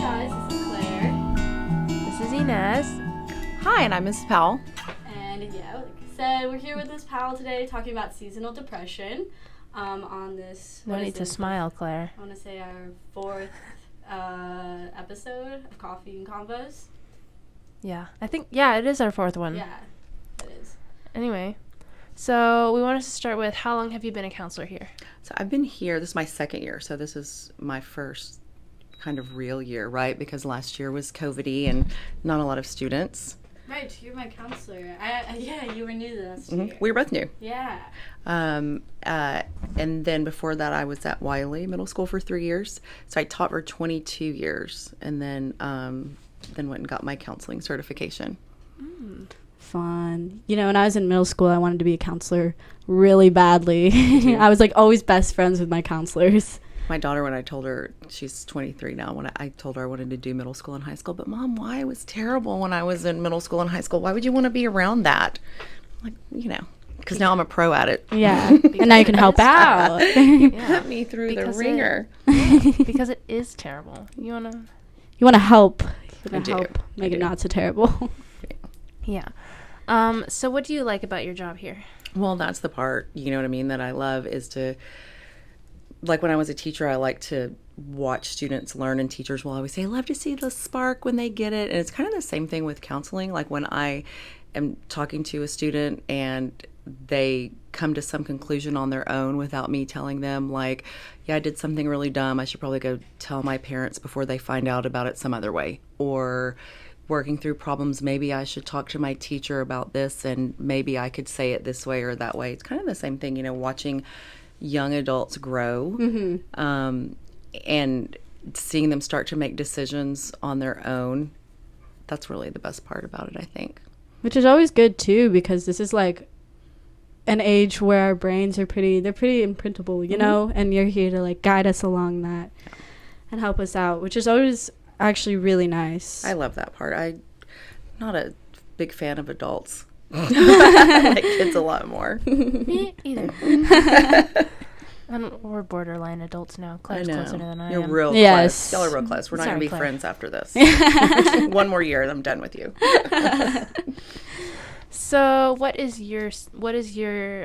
guys, this is Claire. This is Yness. Hi, and I'm Mrs. Powell. And yeah, like I said, we're here with Ms. Powell today talking about seasonal depression on this. No need to smile, Claire. I want to say our fourth episode of Coffee Convos. Yeah, I think, it is our fourth one. Yeah, it is. Anyway, so we want us to start with, how long have you been a counselor here? So I've been here, this is my second year, so this is my first kind of real year, right? Because last year was COVID-y and not a lot of students. Right, you're my counselor. Yeah, you were new last year. We were both new. Yeah. And then before that, I was at Wiley Middle School for 3 years. So I taught for 22 years, and then went and got my counseling certification. Fun. You know, when I was in middle school, I wanted to be a counselor really badly. I was like always best friends with my counselors. My daughter, when I told her, she's 23 now, when I told her I wanted to do middle school and high school, but Mom, why? It was terrible when I was in middle school and high school. Why would you want to be around that? I'm like, because now I'm a pro at it. Yeah, and now you can help out. Put me through the ringer. Because it is terrible. You want to help. You I want do. to help make I it do. not so terrible. Yeah. So what do you like about your job here? Well, that's the part, you know what I mean, that I love is to, like when I was a teacher, I like to watch students learn, and teachers will always say, I love to see the spark when they get it. And it's kind of the same thing with counseling. Like when I am talking to a student and they come to some conclusion on their own without me telling them, like, yeah, I did something really dumb. I should probably go tell my parents before they find out about it some other way. Or working through problems, maybe I should talk to my teacher about this and maybe I could say it this way or that way. It's kind of the same thing, you know, watching young adults grow and seeing them start to make decisions on their own. That's really the best part about it, I think. Which is always good too, because this is like an age where our brains are pretty imprintable, you know, and you're here to like guide us along that and help us out, which is always actually really nice. I love that part. I'm not a big fan of adults. I like kids a lot more. Me either. We're borderline adults now. Claire's closer than I am. You're real Yes. close. Y'all are real close. We're not going to be Claire. friends after this. One more year and I'm done with you. So what is your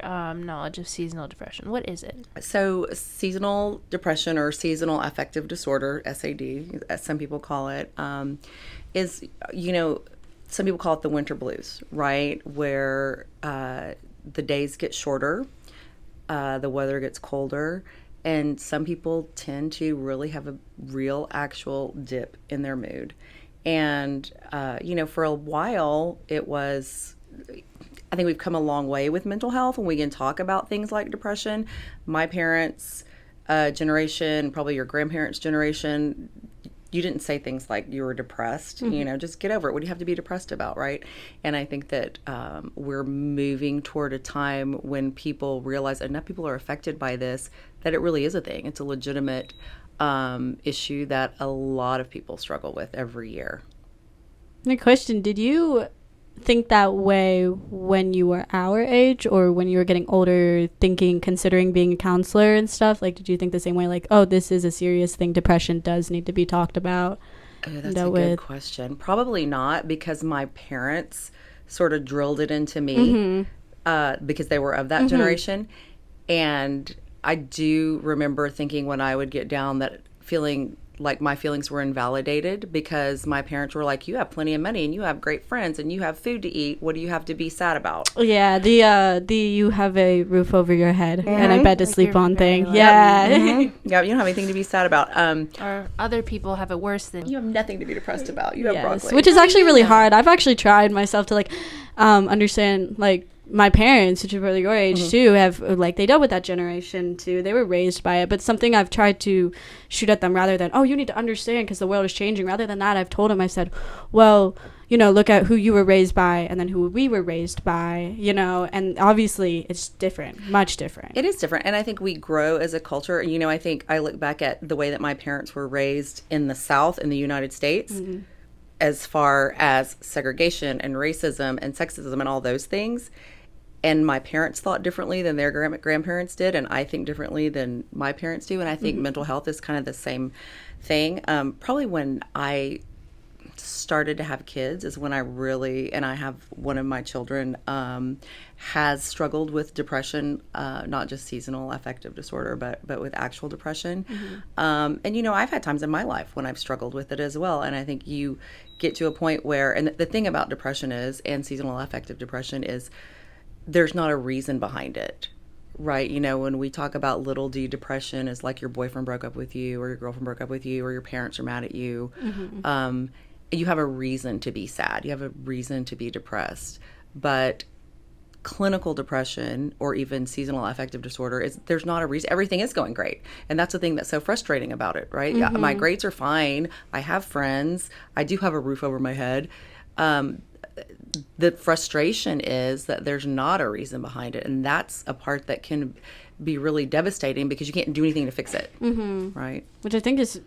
knowledge of seasonal depression? What is it? So seasonal depression or seasonal affective disorder, SAD, as some people call it, is, you know, some people call it the winter blues, right? Where the days get shorter, the weather gets colder, and some people tend to really have a real actual dip in their mood. And, you know, for a while it was, I think we've come a long way with mental health when we can talk about things like depression. My parents' generation, probably your grandparents' generation, you didn't say things like you were depressed, you know, just get over it. What do you have to be depressed about, right? And I think that we're moving toward a time when people realize enough people are affected by this, that it really is a thing. It's a legitimate issue that a lot of people struggle with every year. My question, did you think that way when you were our age or when you were getting older, considering being a counselor and stuff? Like, did you think the same way, like, oh, this is a serious thing, depression does need to be talked about? Oh, that's a good question. Probably not, because my parents sort of drilled it into me because they were of that generation. And I do remember thinking when I would get down that feeling like my feelings were invalidated, because my parents were like, you have plenty of money and you have great friends and you have food to eat. What do you have to be sad about? Yeah, the you have a roof over your head and a bed to sleep on thing. lucky. Yeah. Yeah, you don't have anything to be sad about. Or other people have it worse than You have nothing to be depressed about. You have broccoli. Which is actually really hard. I've actually tried myself to like understand, like, my parents, which are probably your age too, have like, they dealt with that generation too. They were raised by it, but something I've tried to shoot at them rather than, oh, you need to understand because the world is changing. Rather than that, I've told them, I said, well, you know, look at who you were raised by and then who we were raised by, you know, and obviously it's different, much different. It is different. And I think we grow as a culture. You know, I think I look back at the way that my parents were raised in the South in the United States, as far as segregation and racism and sexism and all those things. and my parents thought differently than their grandparents did, and I think differently than my parents do. And I think mental health is kind of the same thing. Probably when I started to have kids is when I really, and I have one of my children has struggled with depression, not just seasonal affective disorder, but with actual depression. And you know, I've had times in my life when I've struggled with it as well. And I think you get to a point where, and the thing about depression is, and seasonal affective depression is, there's not a reason behind it. Right. You know, when we talk about little d depression, is like your boyfriend broke up with you, or your girlfriend broke up with you, or your parents are mad at you. You have a reason to be sad. You have a reason to be depressed. But clinical depression, or even seasonal affective disorder, is there's not a reason. Everything is going great. And that's the thing that's so frustrating about it, right? Yeah, my grades are fine. I have friends. I do have a roof over my head. The frustration is that there's not a reason behind it. And that's a part that can be really devastating because you can't do anything to fix it. Right. Which I think is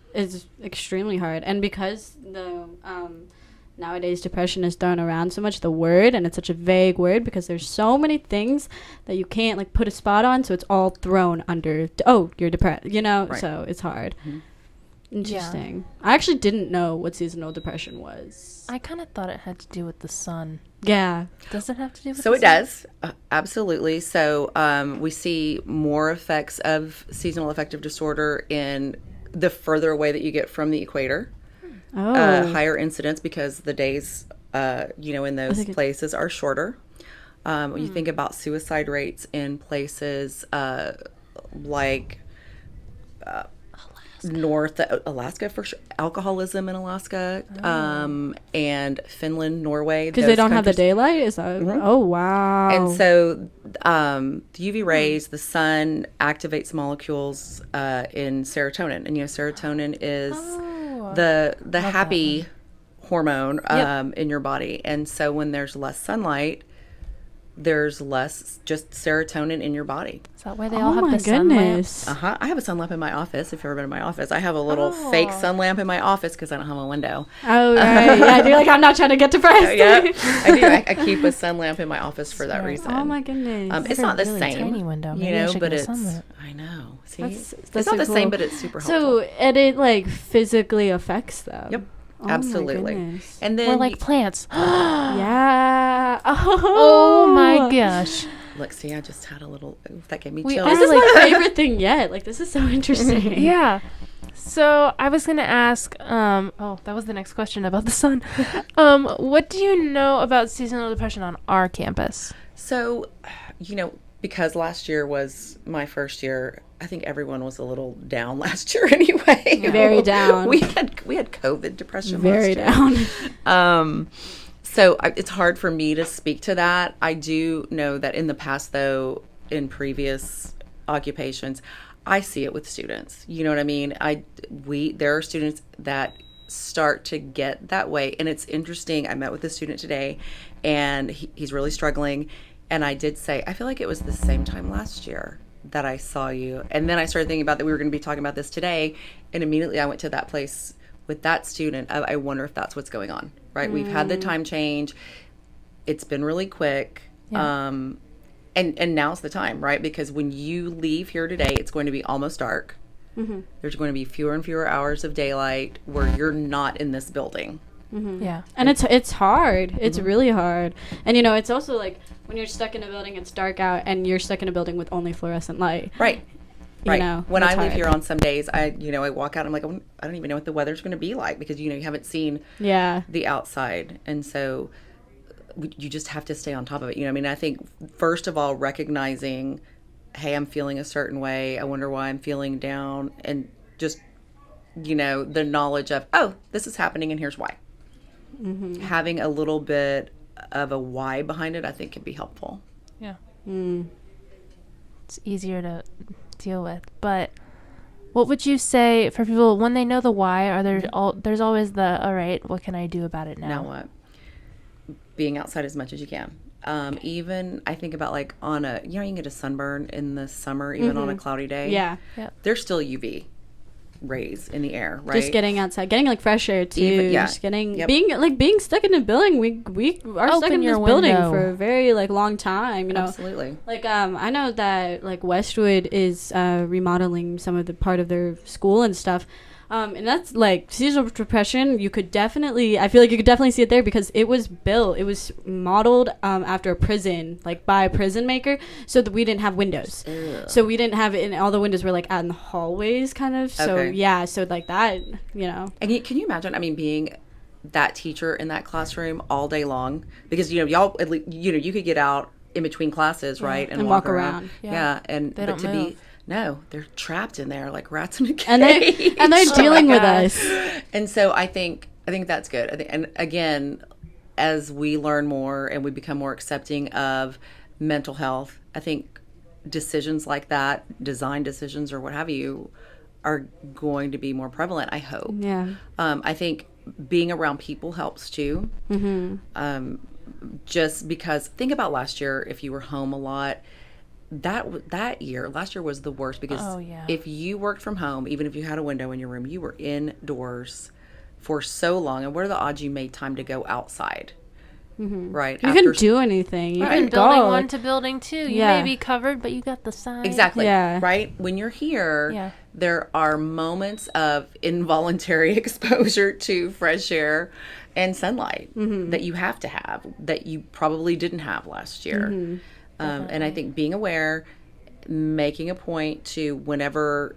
extremely hard. And because the nowadays depression is thrown around so much, the word, and it's such a vague word because there's so many things that you can't like put a spot on. So it's all thrown under, oh, you're depressed, you know? Right. So it's hard. Interesting. Yeah. I actually didn't know what seasonal depression was. I kind of thought it had to do with the sun. Yeah. Does it have to do with So it does. Absolutely. So we see more effects of seasonal affective disorder in the further away that you get from the equator. Higher incidence because the days, in those places are shorter. When you think about suicide rates in places like North Alaska, for sure, alcoholism in Alaska, and Finland, Norway, because they don't have the daylight. Is that? Oh wow! And so the UV rays, the sun activates molecules in serotonin, and serotonin is the happy hormone in your body. And so when there's less sunlight, there's less just serotonin in your body. Is that why they all have the sun lamps? I have a sun lamp in my office. If you've ever been in my office, I have a little fake sun lamp in my office because I don't have a window. Oh, right. Yeah, you're like, I'm not trying to get depressed. Yeah, I do. I keep a sun lamp in my office for that reason. Oh my goodness. It's not the really same, tiny window. but it's. I know. See, that's it's not the same, but it's super helpful. So, and it like physically affects them. Yep. Oh absolutely. And then or like plants. Yeah. Oh my gosh. Look, see, I just had a little. That gave me chills. chills. This is my favorite thing yet. Like, this is so interesting. Yeah. So I was gonna ask. That was the next question about the sun. What do you know about seasonal depression on our campus? So, because last year was my first year, I think everyone was a little down last year anyway. Very down. We had COVID depression very last year. Down. So it's hard for me to speak to that. I do know that in the past, though, in previous occupations, I see it with students. You know what I mean? There are students that start to get that way. And it's interesting. I met with a student today, and he's really struggling. And I did say, I feel like it was the same time last year that I saw you. And then I started thinking about that we were going to be talking about this today. And immediately I went to that place with that student. I wonder if that's what's going on, right? We've had the time change. It's been really quick. Yeah. And now's the time, right? Because when you leave here today, it's going to be almost dark. There's going to be fewer and fewer hours of daylight where you're not in this building. Yeah. And it's hard. It's really hard. And it's also like when you're stuck in a building, it's dark out, and you're stuck in a building with only fluorescent light. Right. When I leave here on some days, I walk out, I'm like, I don't even know what the weather's going to be like because, you haven't seen the outside. And so you just have to stay on top of it. I think first of all, recognizing, hey, I'm feeling a certain way. I wonder why I'm feeling down. And just, the knowledge of, oh, this is happening and here's why. Having a little bit of a why behind it, I think, can be helpful. Yeah. It's easier to deal with. But what would you say for people when they know the why? There's always the, all right, what can I do about it now? Now what? Being outside as much as you can. Even I think about like on you can get a sunburn in the summer, even on a cloudy day. Yeah. There's still UV. raise in the air, right? Just getting outside, getting like fresh air too. Just getting Yep. being stuck in a building. We are stuck in this building window. for a very like long time. You know, Absolutely. like I know that like Westwood is remodeling some of the part of their school and stuff. And that's like seasonal depression. I feel like you could definitely see it there because it was modeled after a prison, like by a prison maker, so that we didn't have windows. Ugh. So we didn't have it, and all the windows were like out in the hallways, kind of. So Okay. yeah, so like that, you know. And can you imagine? I mean, being that teacher in that classroom all day long, because y'all, at least, you could get out in between classes, right, and walk around. Yeah, and They but don't to move. be no, they're trapped in there like rats in a cage. And they're dealing with us. And so I think that's good. And again, as we learn more and we become more accepting of mental health, I think decisions like that, design decisions or what have you, are going to be more prevalent, I hope. Yeah. I think being around people helps too. Just because, think about last year, if you were home a lot, last year was the worst because if you worked from home, even if you had a window in your room, you were indoors for so long. And what are the odds you made time to go outside? Right? You couldn't do anything. You couldn't building go. one to building two. You Yeah. may be covered, but you got the sign. Exactly. Yeah. Right? When you're here, Yeah. there are moments of involuntary exposure to fresh air and sunlight that you have to have that you probably didn't have last year. And I think being aware, making a point to whenever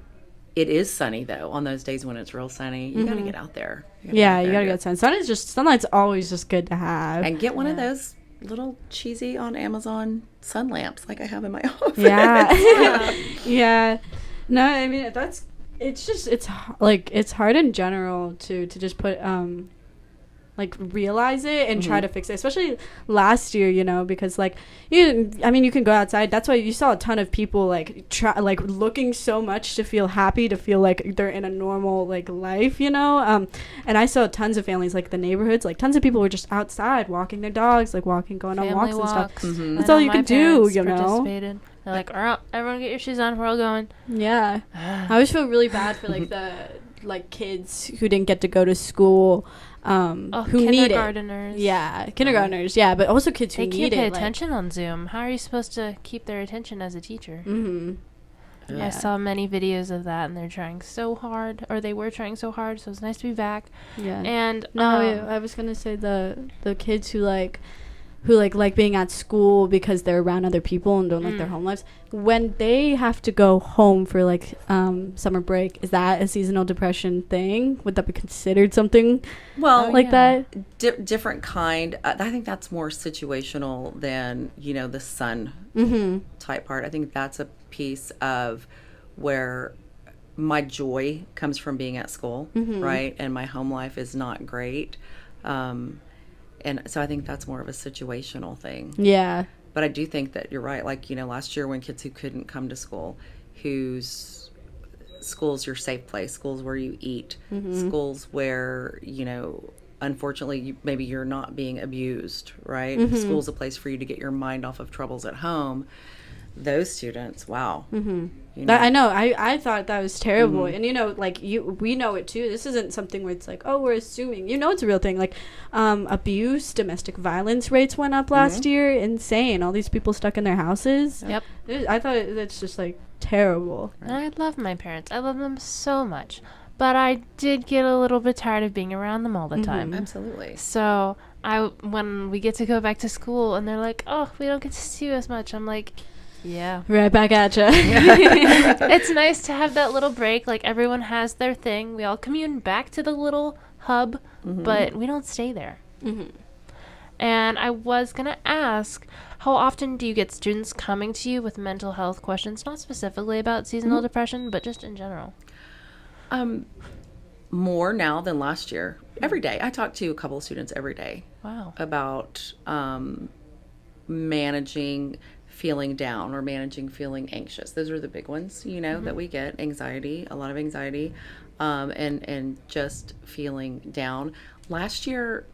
it is sunny, though, on those days when it's real sunny, you got to get out there. You gotta get sun. Sunlight's always just good to have. And get one of those little cheesy on Amazon sun lamps like I have in my office. Yeah. Yeah. No, I mean, it's hard in general to just put, like realize it and try to fix it, especially last year, you know, because like you can go outside. That's why you saw a ton of people like looking so much to feel happy, to feel like they're in a normal like life, you know. And I saw tons of families, like the neighborhoods, like tons of people were just outside walking their dogs, like going on walks and stuff. That's all you can do, you know. They're like, all right, everyone get your shoes on, we're all going. Yeah. I always feel really bad for like the like kids who didn't get to go to school, who need it. Kindergartners, but also kids who they need it. They can't pay attention on Zoom. How are you supposed to keep their attention as a teacher? Yeah. I saw many videos of that, and they're trying so hard, or they were trying so hard, so it's nice to be back. Yeah. And I was gonna say the kids who like being at school because they're around other people and don't like their home lives, when they have to go home for like summer break, is that a seasonal depression thing? Would that be considered something that? Different kind. I think that's more situational than, the sun type part. I think that's a piece of where my joy comes from being at school, right? And my home life is not great. And so I think that's more of a situational thing. Yeah. But I do think that you're right. Like, last year when kids who couldn't come to school, whose school's your safe place, schools where you eat, schools where, unfortunately, maybe you're not being abused, right? School's a place for you to get your mind off of troubles at home. Those students, wow. I know. I thought that was terrible. And we know it too. This isn't something where it's like, oh, we're assuming. It's a real thing. Like abuse, domestic violence rates went up last year. Insane. All these people stuck in their houses. Yep. I thought that's just like terrible. And I love my parents. I love them so much. But I did get a little bit tired of being around them all the time. Absolutely. So when we get to go back to school and they're like, oh, we don't get to see you as much, I'm like, yeah. Right back at you. It's nice to have that little break. Like, everyone has their thing. We all commune back to the little hub, but we don't stay there. And I was going to ask, how often do you get students coming to you with mental health questions, not specifically about seasonal depression, but just in general? More now than last year. Every day. I talk to a couple of students every day. Wow. About managing feeling down or managing feeling anxious. Those are the big ones, that we get. Anxiety, a lot of anxiety, and just feeling down. Last year,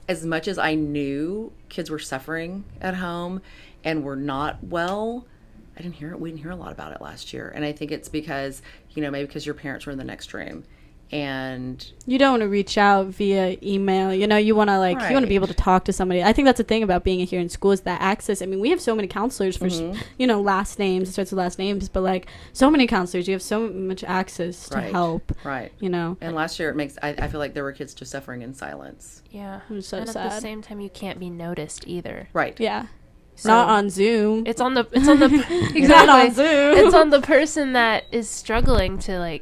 as much as I knew kids were suffering at home and were not well, We didn't hear a lot about it last year. And I think it's because, maybe because your parents were in the next room. And you don't want to reach out via email. You want to you want to be able to talk to somebody. I think that's the thing about being here in school is that access. I mean, we have so many counselors for last names. It starts with last names, but so many counselors. You have so much access to help. Right. And last year I feel like there were kids just suffering in silence. Yeah. It was so and sad. At the same time, you can't be noticed either. Right. Yeah. So not on Zoom. It's on the exactly. Not on Zoom. It's on the person that is struggling to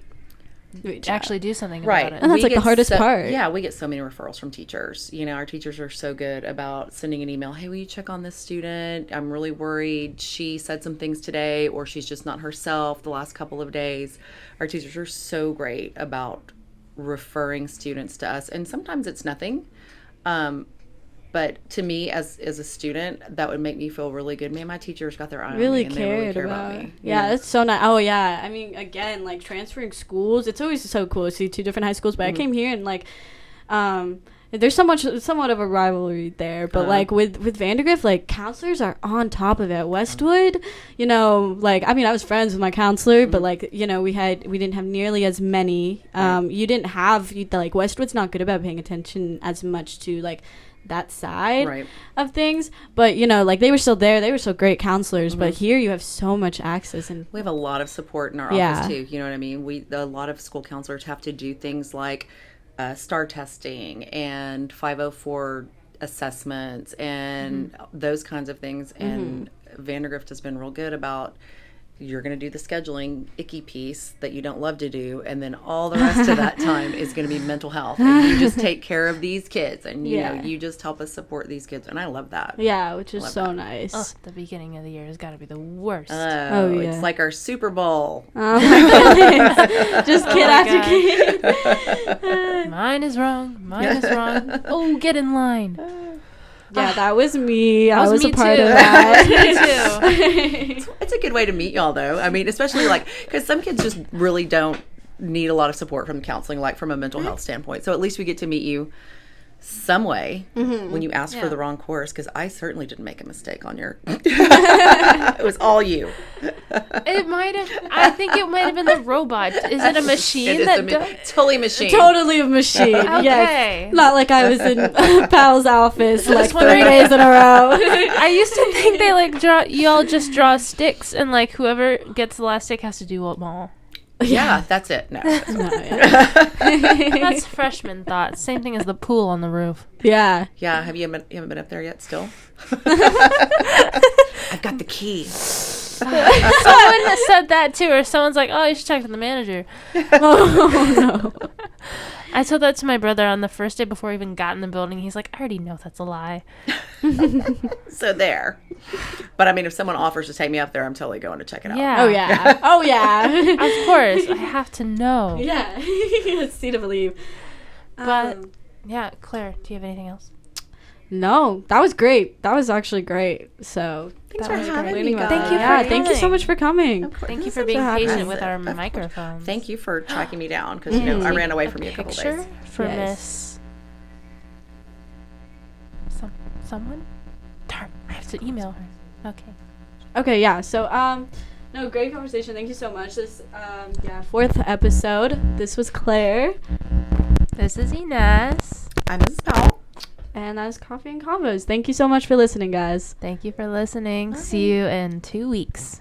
actually do something about it. And that's the hardest part. Yeah, we get so many referrals from teachers. Our teachers are so good about sending an email. Hey, will you check on this student? I'm really worried. She said some things today, or she's just not herself the last couple of days. Our teachers are so great about referring students to us. And sometimes it's nothing. But to me, as a student, that would make me feel really good. Man, my teachers got their eye on me, and they really care about me. Yeah, that's so nice. Oh, yeah. I mean, again, transferring schools, it's always so cool to see two different high schools. But I came here and, there's somewhat of a rivalry there. But, with Vandergrift, counselors are on top of it. Westwood, I was friends with my counselor, but, we didn't have nearly as many. You didn't have, Westwood's not good about paying attention as much to, that side of things, but they were still there. They were still great counselors, but here you have so much access, and we have a lot of support in our office too. You know what I mean? A lot of school counselors have to do things like STAR testing and 504 assessments and those kinds of things. And Vandergrift has been real good about, you're going to do the scheduling icky piece that you don't love to do, and then all the rest of that time is going to be mental health, and you just take care of these kids, and you just help us support these kids, and I love that. Which is so nice. Oh, the beginning of the year has got to be the worst. It's like our Super Bowl. Oh my goodness. Just kid after kid. Mine is wrong. Oh, get in line. Yeah, that was me. I was me a part too. of that. Me too. It's a good way to meet y'all, though. I mean, especially because some kids just really don't need a lot of support from counseling, from a mental health standpoint. So at least we get to meet you some way when you ask for the wrong course, because I certainly didn't make a mistake on your it was all you. I think it might have been the robot. Is it a machine? Totally machine. Totally a machine. Okay. Yes. Not like I was in Powell's office 3 days in a row. I used to think they you all just draw sticks, and whoever gets the last stick has to do them all. Yeah, that's it. No. That's freshman thoughts. Same thing as the pool on the roof. Yeah. Yeah. You haven't been up there yet still? I've got the key. Someone has said that too, or someone's like, "Oh, you should talk to the manager." Oh no. I told that to my brother on the first day before we even got in the building. He's like, "I already know that's a lie." So there. But I mean, if someone offers to take me up there, I'm totally going to check it out. Yeah. Oh yeah. Oh yeah. Of course, I have to know. Yeah. See to believe. But yeah, Claire, do you have anything else? No, that was great. That was actually great. So thanks for having me. Thank you so much for coming. Thank you for being patient with our microphones. Thank you for tracking me down, because I ran away from you a couple days. For Miss someone. Darn, I have to email her. Okay, yeah. So no, great conversation. Thank you so much. This 4th episode. This was Claire. This is Yness. I'm Mrs. Powell. And that was Coffee and Convos. Thank you so much for listening, guys. Thank you for listening. Bye. See you in 2 weeks.